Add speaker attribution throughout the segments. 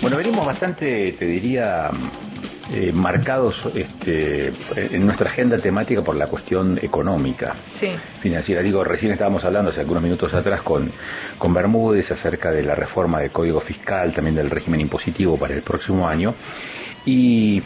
Speaker 1: Bueno, venimos bastante, te diría, marcados en nuestra agenda temática por la cuestión económica,
Speaker 2: Sí.
Speaker 1: financiera. Digo, recién estábamos hablando hace algunos minutos atrás con Bermúdez acerca de la reforma del Código Fiscal, también del régimen impositivo para el próximo año, y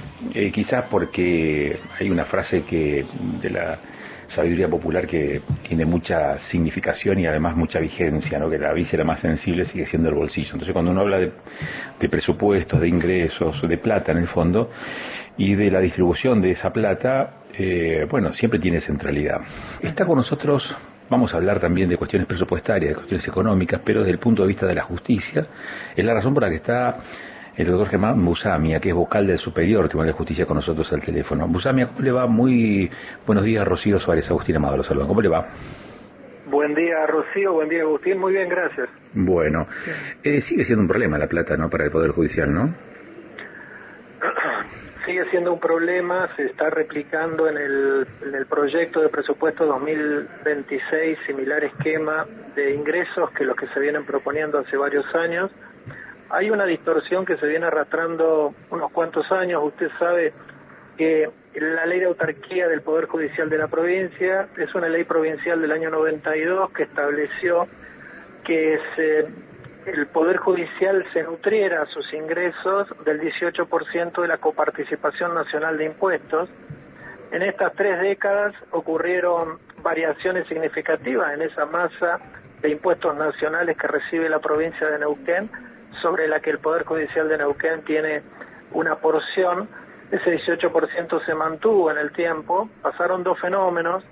Speaker 1: quizás porque hay una frase que de la sabiduría popular que tiene mucha significación y además mucha vigencia, ¿no? Que la víscera más sensible sigue siendo el bolsillo. Entonces, cuando uno habla de presupuestos, de ingresos, de plata en el fondo y de la distribución de esa plata, bueno, siempre tiene centralidad. Está con nosotros. Vamos a hablar también de cuestiones presupuestarias, de cuestiones económicas, pero desde el punto de vista de la justicia. Es la razón por la que está el doctor Germán Busamia, que es vocal del Superior Tribunal de Justicia, con nosotros al teléfono. Busamia, ¿cómo le va? Muy buenos días, Rocío Suárez, Agustín Amado, los saludan. ¿Cómo le va?
Speaker 3: Buen día, Rocío, buen día, Agustín, muy bien, gracias.
Speaker 1: Bueno, sigue siendo un problema la plata, ¿no?, para el Poder Judicial, ¿no?
Speaker 3: Sigue siendo un problema, se está replicando en el proyecto de presupuesto 2026, similar esquema de ingresos que los que se vienen proponiendo hace varios años. Hay una distorsión que se viene arrastrando unos cuantos años. Usted sabe que la ley de autarquía del Poder Judicial de la provincia es una ley provincial del año 92 que estableció que el Poder Judicial se nutriera sus ingresos del 18% de la coparticipación nacional de impuestos. En estas 3 décadas ocurrieron variaciones significativas en esa masa de impuestos nacionales que recibe la provincia de Neuquén, sobre la que el Poder Judicial de Neuquén tiene una porción. Ese 18% se mantuvo en el tiempo. Pasaron 2 fenómenos.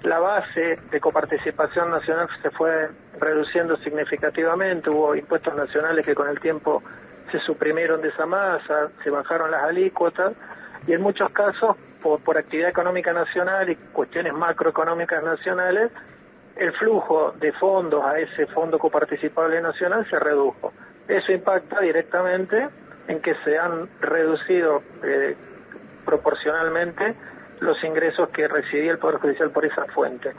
Speaker 3: La base de coparticipación nacional se fue reduciendo significativamente, hubo impuestos nacionales que con el tiempo se suprimieron de esa masa, se bajaron las alícuotas, y en muchos casos, por actividad económica nacional y cuestiones macroeconómicas nacionales, el flujo de fondos a ese fondo coparticipable nacional se redujo. Eso impacta directamente en que se han reducido proporcionalmente los ingresos que recibía el Poder Judicial por esa fuente.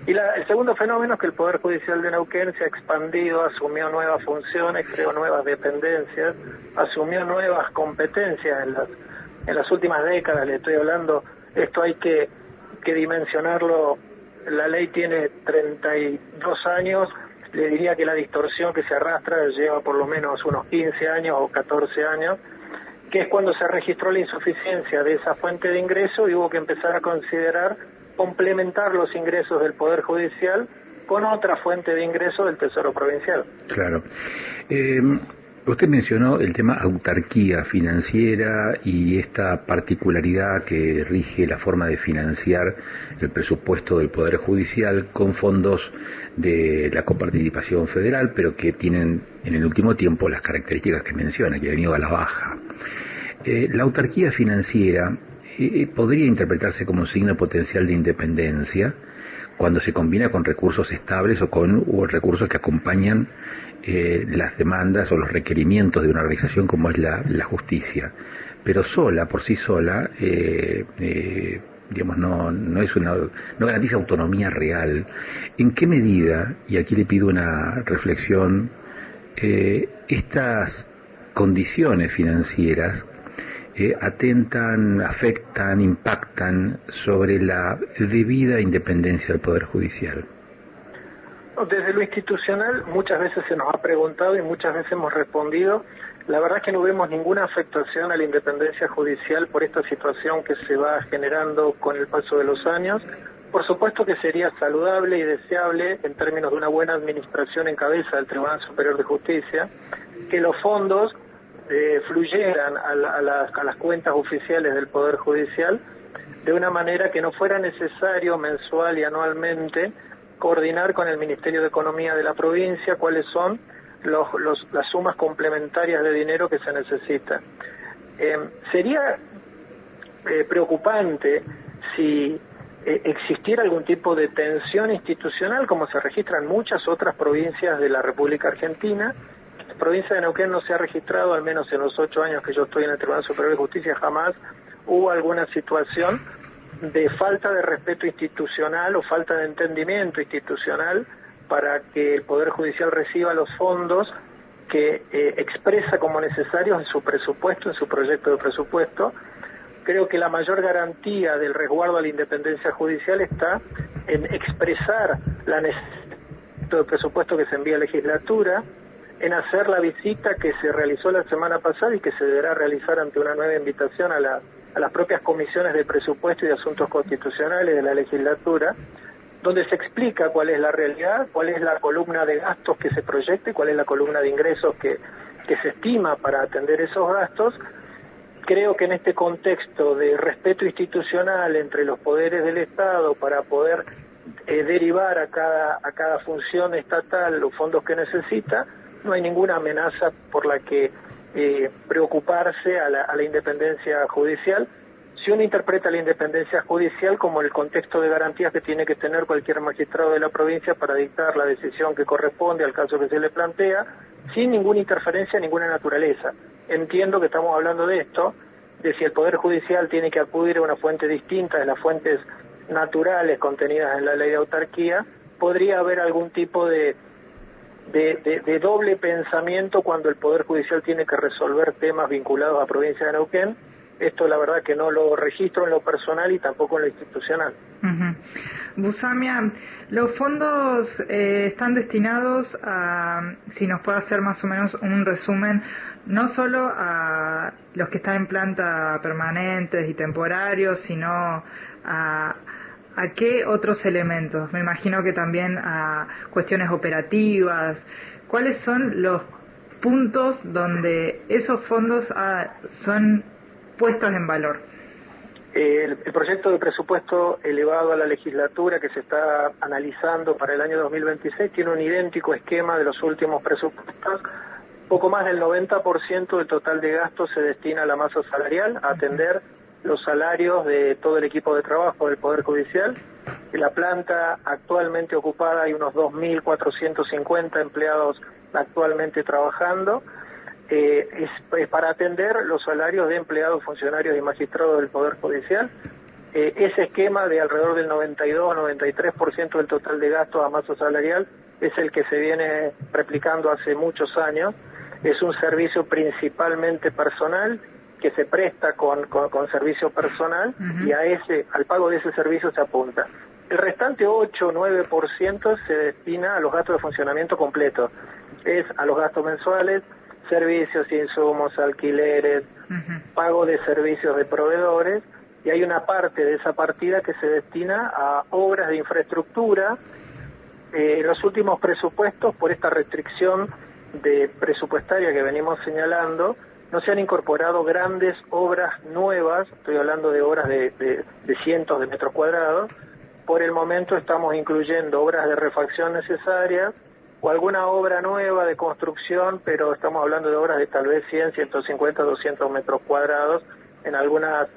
Speaker 3: Y el segundo fenómeno es que el Poder Judicial de Neuquén se ha expandido, asumió nuevas funciones, creó nuevas dependencias, asumió nuevas competencias en las últimas décadas. Le estoy hablando, esto hay que dimensionarlo. La ley tiene 32 años, le diría que la distorsión que se arrastra lleva por lo menos unos 15 años o 14 años, que es cuando se registró la insuficiencia de esa fuente de ingreso y hubo que empezar a considerar complementar los ingresos del Poder Judicial con otra fuente de ingreso del Tesoro Provincial.
Speaker 1: Claro. Usted mencionó el tema autarquía financiera y esta particularidad que rige la forma de financiar el presupuesto del Poder Judicial con fondos de la coparticipación federal, pero que tienen en el último tiempo las características que menciona, que ha venido a la baja. La autarquía financiera podría interpretarse como un signo potencial de independencia cuando se combina con recursos estables o con recursos que acompañan las demandas o los requerimientos de una organización como es la justicia, pero por sí sola, digamos, no garantiza autonomía real. ¿En qué medida, y aquí le pido una reflexión, estas condiciones financieras atentan, afectan, impactan sobre la debida independencia del Poder Judicial?
Speaker 3: Desde lo institucional muchas veces se nos ha preguntado y muchas veces hemos respondido. La verdad es que no vemos ninguna afectación a la independencia judicial por esta situación que se va generando con el paso de los años. Por supuesto que sería saludable y deseable, en términos de una buena administración en cabeza del Tribunal Superior de Justicia, que los fondos fluyeran a las cuentas oficiales del Poder Judicial de una manera que no fuera necesario mensual y anualmente coordinar con el Ministerio de Economía de la provincia cuáles son las sumas complementarias de dinero que se necesitan. Sería preocupante si existiera algún tipo de tensión institucional, como se registra en muchas otras provincias de la República Argentina. La provincia de Neuquén no se ha registrado, al menos en los 8 años que yo estoy en el Tribunal Superior de Justicia, jamás hubo alguna situación de falta de respeto institucional o falta de entendimiento institucional para que el Poder Judicial reciba los fondos que expresa como necesarios en su presupuesto, en su proyecto de presupuesto. Creo que la mayor garantía del resguardo a la independencia judicial está en expresar la necesidad del presupuesto que se envía a la legislatura, en hacer la visita que se realizó la semana pasada y que se deberá realizar ante una nueva invitación a las propias comisiones de presupuesto y de asuntos constitucionales de la legislatura, donde se explica cuál es la realidad, cuál es la columna de gastos que se proyecta y cuál es la columna de ingresos que se estima para atender esos gastos. Creo que en este contexto de respeto institucional entre los poderes del Estado para poder derivar a cada función estatal los fondos que necesita, no hay ninguna amenaza por la que preocuparse a la independencia judicial. Si uno interpreta la independencia judicial como el contexto de garantías que tiene que tener cualquier magistrado de la provincia para dictar la decisión que corresponde al caso que se le plantea, sin ninguna interferencia, ninguna naturaleza. Entiendo que estamos hablando de esto, de si el Poder Judicial tiene que acudir a una fuente distinta de las fuentes naturales contenidas en la ley de autarquía. Podría haber algún tipo de doble pensamiento cuando el Poder Judicial tiene que resolver temas vinculados a la provincia de Neuquén. Esto la verdad que no lo registro en lo personal y tampoco en lo institucional.
Speaker 2: Busamia, los fondos están destinados a, si nos puede hacer más o menos un resumen, no solo a los que están en planta permanentes y temporarios, sino a qué otros elementos. Me imagino que también a cuestiones operativas. ¿Cuáles son los puntos donde esos fondos son puestos en valor?
Speaker 3: El proyecto de presupuesto elevado a la legislatura que se está analizando para el año 2026 tiene un idéntico esquema de los últimos presupuestos. Poco más del 90% del total de gastos se destina a la masa salarial, a atender los salarios de todo el equipo de trabajo del Poder Judicial. En la planta actualmente ocupada hay unos 2.450 empleados actualmente trabajando. Es para atender los salarios de empleados, funcionarios y magistrados del Poder Judicial. Ese esquema de alrededor del 92-93% del total de gastos a masa salarial es el que se viene replicando hace muchos años. Es un servicio principalmente personal que se presta con servicio personal y al pago de ese servicio se apunta. El restante 8-9% se destina a los gastos de funcionamiento completos, es a los gastos mensuales, servicios, insumos, alquileres, pago de servicios de proveedores, y hay una parte de esa partida que se destina a obras de infraestructura. En los últimos presupuestos, por esta restricción presupuestaria que venimos señalando, no se han incorporado grandes obras nuevas, estoy hablando de obras de cientos de metros cuadrados. Por el momento estamos incluyendo obras de refacción necesarias, o alguna obra nueva de construcción, pero estamos hablando de obras de tal vez 100, 150, 200 metros cuadrados en algunas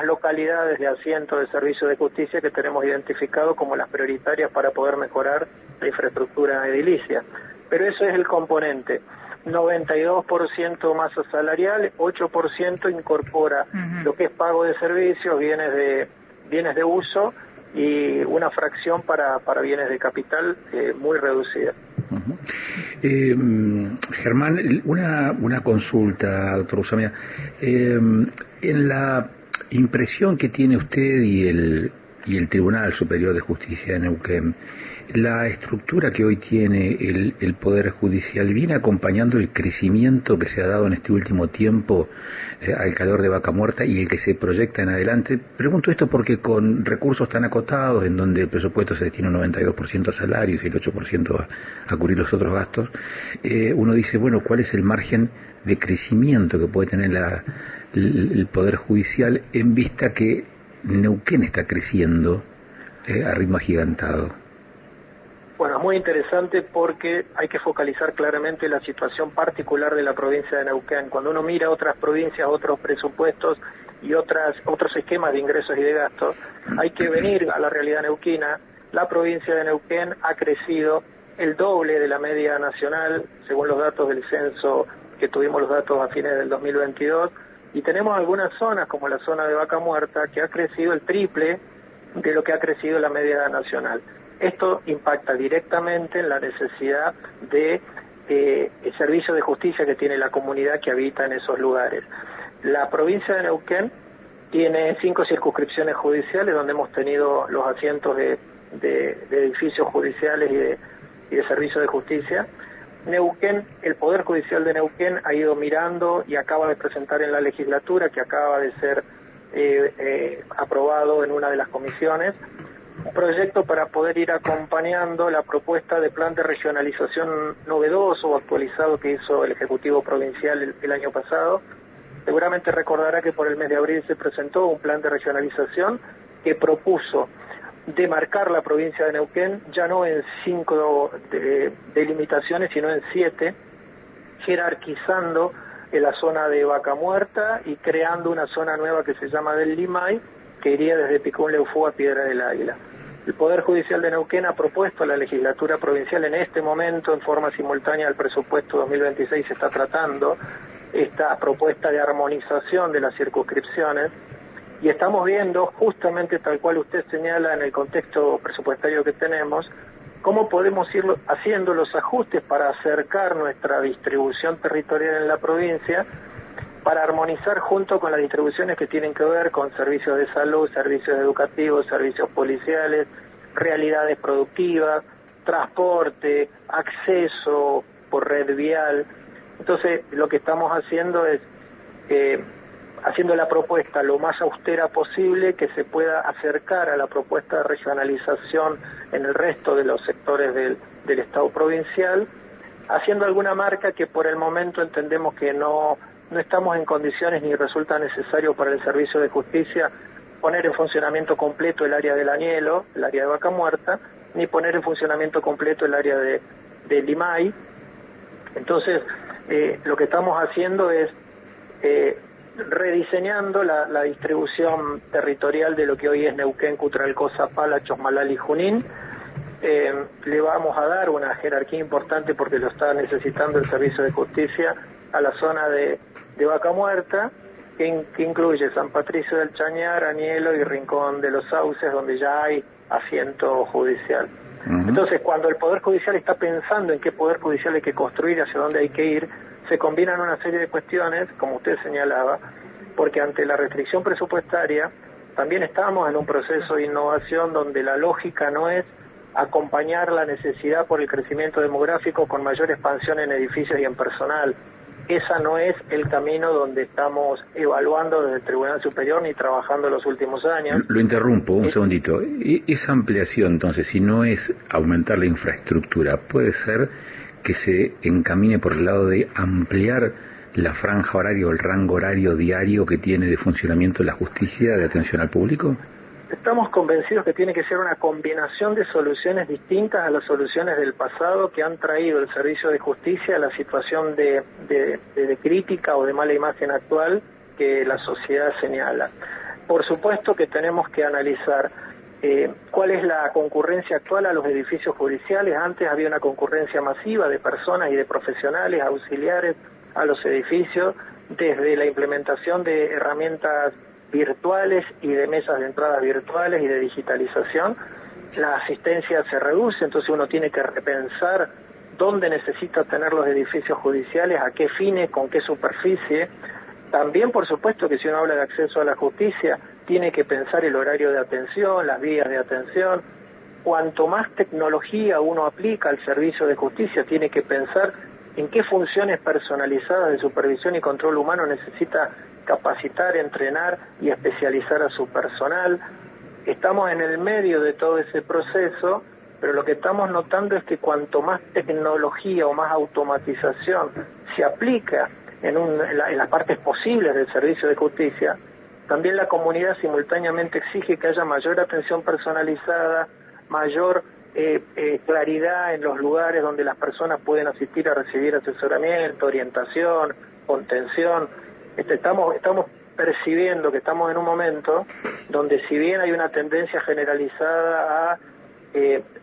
Speaker 3: localidades de asiento de servicio de justicia que tenemos identificado como las prioritarias para poder mejorar la infraestructura edilicia. Pero eso es el componente. 92% masa salarial, 8% incorpora lo que es pago de servicios, bienes de uso, y una fracción para bienes de capital muy reducida.
Speaker 1: Germán, una consulta, doctor Busamia. En la impresión que tiene usted y el Tribunal Superior de Justicia de Neuquén, la estructura que hoy tiene el Poder Judicial viene acompañando el crecimiento que se ha dado en este último tiempo al calor de Vaca Muerta y el que se proyecta en adelante. Pregunto esto porque con recursos tan acotados, en donde el presupuesto se destina un 92% a salarios y el 8% a cubrir los otros gastos, uno dice, bueno, ¿cuál es el margen de crecimiento que puede tener el Poder Judicial en vista que Neuquén está creciendo a ritmo agigantado?
Speaker 3: Bueno, es muy interesante porque hay que focalizar claramente la situación particular de la provincia de Neuquén. Cuando uno mira otras provincias, otros presupuestos y otros esquemas de ingresos y de gastos, hay que venir a la realidad neuquina. La provincia de Neuquén ha crecido el doble de la media nacional, según los datos del censo, que tuvimos los datos a fines del 2022, y tenemos algunas zonas, como la zona de Vaca Muerta, que ha crecido el triple de lo que ha crecido la media nacional. Esto impacta directamente en la necesidad de el servicio de justicia que tiene la comunidad que habita en esos lugares. La provincia de Neuquén tiene 5 circunscripciones judiciales donde hemos tenido los asientos de edificios judiciales y de servicios de justicia. Neuquén, el Poder Judicial de Neuquén ha ido mirando y acaba de presentar en la legislatura, que acaba de ser aprobado en una de las comisiones, un proyecto para poder ir acompañando la propuesta de plan de regionalización novedoso o actualizado que hizo el Ejecutivo Provincial el año pasado. Seguramente recordará que por el mes de abril se presentó un plan de regionalización que propuso demarcar la provincia de Neuquén ya no en 5 delimitaciones, sino en 7, jerarquizando en la zona de Vaca Muerta y creando una zona nueva que se llama del Limay, que iría desde Picún Leufú a Piedra del Águila. El Poder Judicial de Neuquén ha propuesto a la legislatura provincial en este momento, en forma simultánea al presupuesto 2026, se está tratando esta propuesta de armonización de las circunscripciones, y estamos viendo, justamente tal cual usted señala en el contexto presupuestario que tenemos, cómo podemos ir haciendo los ajustes para acercar nuestra distribución territorial en la provincia, para armonizar junto con las distribuciones que tienen que ver con servicios de salud, servicios educativos, servicios policiales, realidades productivas, transporte, acceso por red vial. Entonces, lo que estamos haciendo es haciendo la propuesta lo más austera posible, que se pueda acercar a la propuesta de regionalización en el resto de los sectores del Estado provincial, haciendo alguna marca que por el momento entendemos que no estamos en condiciones ni resulta necesario para el servicio de justicia poner en funcionamiento completo el área del Añelo, el área de Vaca Muerta, ni poner en funcionamiento completo el área de Limay. Entonces, lo que estamos haciendo es rediseñando la distribución territorial de lo que hoy es Neuquén, Cutralcó, Zapala, Chosmalal y Junín. Le vamos a dar una jerarquía importante porque lo está necesitando el servicio de justicia a la zona de Vaca Muerta, que incluye San Patricio del Chañar, Añelo y Rincón de los Sauces, donde ya hay asiento judicial. Entonces, cuando el Poder Judicial está pensando en qué Poder Judicial hay que construir, hacia dónde hay que ir, se combinan una serie de cuestiones, como usted señalaba, porque ante la restricción presupuestaria también estamos en un proceso de innovación donde la lógica no es acompañar la necesidad por el crecimiento demográfico con mayor expansión en edificios y en personal. Esa no es el camino donde estamos evaluando desde el Tribunal Superior ni trabajando en los últimos años.
Speaker 1: Lo interrumpo un segundito. Esa ampliación, entonces, si no es aumentar la infraestructura, puede ser que se encamine por el lado de ampliar la franja horaria o el rango horario diario que tiene de funcionamiento la justicia de atención al público.
Speaker 3: Estamos convencidos que tiene que ser una combinación de soluciones distintas a las soluciones del pasado que han traído el servicio de justicia a la situación de crítica o de mala imagen actual que la sociedad señala. Por supuesto que tenemos que analizar cuál es la concurrencia actual a los edificios judiciales. Antes había una concurrencia masiva de personas y de profesionales, auxiliares a los edificios, desde la implementación de herramientas virtuales y de mesas de entrada virtuales y de digitalización. La asistencia se reduce, entonces uno tiene que repensar dónde necesita tener los edificios judiciales, a qué fines, con qué superficie. También, por supuesto, que si uno habla de acceso a la justicia, tiene que pensar el horario de atención, las vías de atención. Cuanto más tecnología uno aplica al servicio de justicia, tiene que pensar en qué funciones personalizadas de supervisión y control humano necesita capacitar, entrenar y especializar a su personal. Estamos en el medio de todo ese proceso, pero lo que estamos notando es que cuanto más tecnología o más automatización se aplica en las partes posibles del servicio de justicia, también la comunidad simultáneamente exige que haya mayor atención personalizada, mayor claridad en los lugares donde las personas pueden asistir a recibir asesoramiento, orientación, contención. Estamos percibiendo que estamos en un momento donde, si bien hay una tendencia generalizada a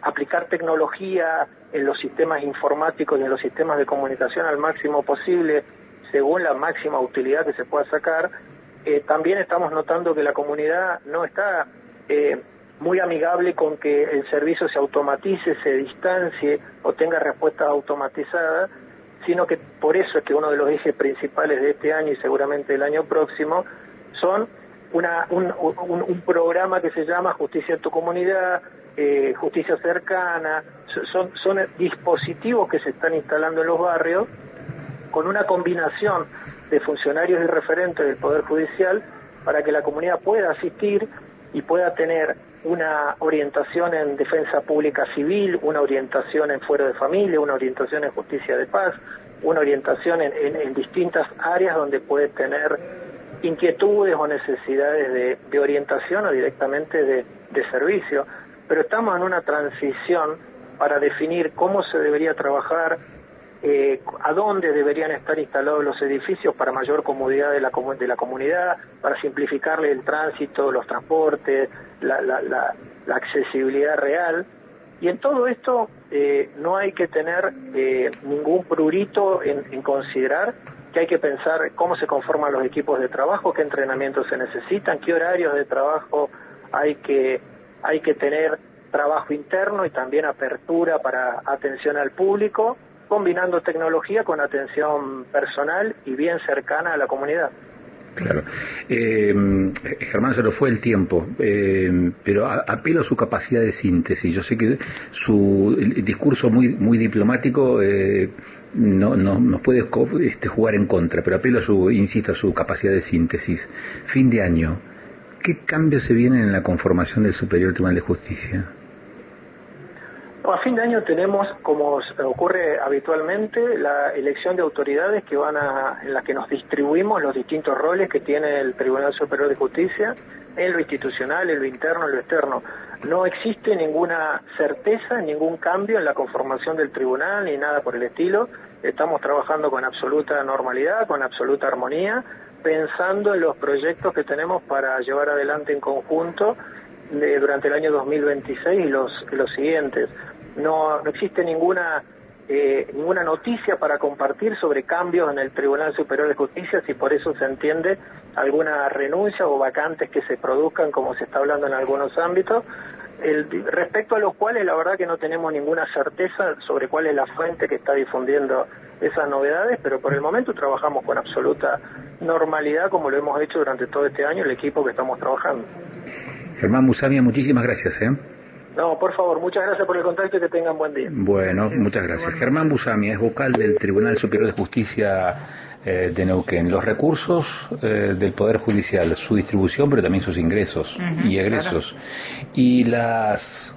Speaker 3: aplicar tecnología en los sistemas informáticos y en los sistemas de comunicación al máximo posible, según la máxima utilidad que se pueda sacar, también estamos notando que la comunidad no está muy amigable con que el servicio se automatice, se distancie o tenga respuestas automatizadas, sino que por eso es que uno de los ejes principales de este año y seguramente del año próximo son un programa que se llama Justicia en tu Comunidad, Justicia Cercana. Son dispositivos que se están instalando en los barrios con una combinación de funcionarios y referentes del Poder Judicial para que la comunidad pueda asistir y pueda tener una orientación en defensa pública civil, una orientación en fuero de familia, una orientación en justicia de paz, una orientación en distintas áreas donde puede tener inquietudes o necesidades de orientación o directamente de servicio. Pero estamos en una transición para definir cómo se debería trabajar, a dónde deberían estar instalados los edificios para mayor comodidad de la comunidad, para simplificarle el tránsito, los transportes, la accesibilidad real. Y en todo esto no hay que tener ningún prurito en considerar que hay que pensar cómo se conforman los equipos de trabajo, qué entrenamientos se necesitan, qué horarios de trabajo hay que tener, trabajo interno y también apertura para atención al público, combinando tecnología con atención personal y bien cercana a la comunidad.
Speaker 1: Claro. Germán, se lo fue el tiempo, pero apelo a su capacidad de síntesis. Yo sé que el discurso muy diplomático no nos puede jugar en contra, pero apelo insisto, a su capacidad de síntesis. Fin de año, ¿qué cambios se vienen en la conformación del Superior Tribunal de Justicia?
Speaker 3: A fin de año tenemos, como ocurre habitualmente, la elección de autoridades en las que nos distribuimos los distintos roles que tiene el Tribunal Superior de Justicia, en lo institucional, en lo interno, en lo externo. No existe ninguna certeza, ningún cambio en la conformación del tribunal, ni nada por el estilo. Estamos trabajando con absoluta normalidad, con absoluta armonía, pensando en los proyectos que tenemos para llevar adelante en conjunto durante el año 2026 y los siguientes. No existe ninguna noticia para compartir sobre cambios en el Tribunal Superior de Justicia, si por eso se entiende alguna renuncia o vacantes que se produzcan, como se está hablando en algunos ámbitos, respecto a los cuales la verdad que no tenemos ninguna certeza sobre cuál es la fuente que está difundiendo esas novedades, pero por el momento trabajamos con absoluta normalidad, como lo hemos hecho durante todo este año el equipo que estamos trabajando.
Speaker 1: Germán Musamia, muchísimas gracias.
Speaker 3: No, por favor, muchas gracias por el contacto y que tengan buen día.
Speaker 1: Bueno, muchas gracias. Germán Musamia es vocal del Tribunal Superior de Justicia de Neuquén. Los recursos del Poder Judicial, su distribución, pero también sus ingresos y egresos, claro, y las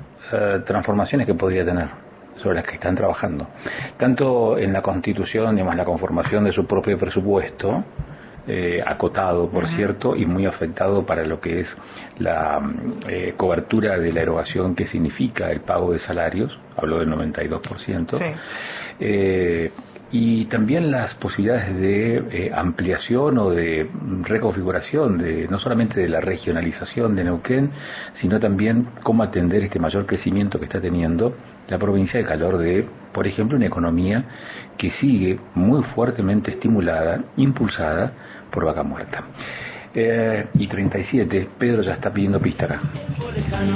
Speaker 1: transformaciones que podría tener, sobre las que están trabajando, tanto en la Constitución, digamos, la conformación de su propio presupuesto, acotado, por cierto, y muy afectado para lo que es la cobertura de la erogación que significa el pago de salarios, habló del 92%, sí. Y también las posibilidades de ampliación o de reconfiguración, no solamente de la regionalización de Neuquén, sino también cómo atender este mayor crecimiento que está teniendo la provincia de calor de, por ejemplo, una economía que sigue muy fuertemente estimulada, impulsada por Vaca Muerta. Y 37, Pedro ya está pidiendo pista acá.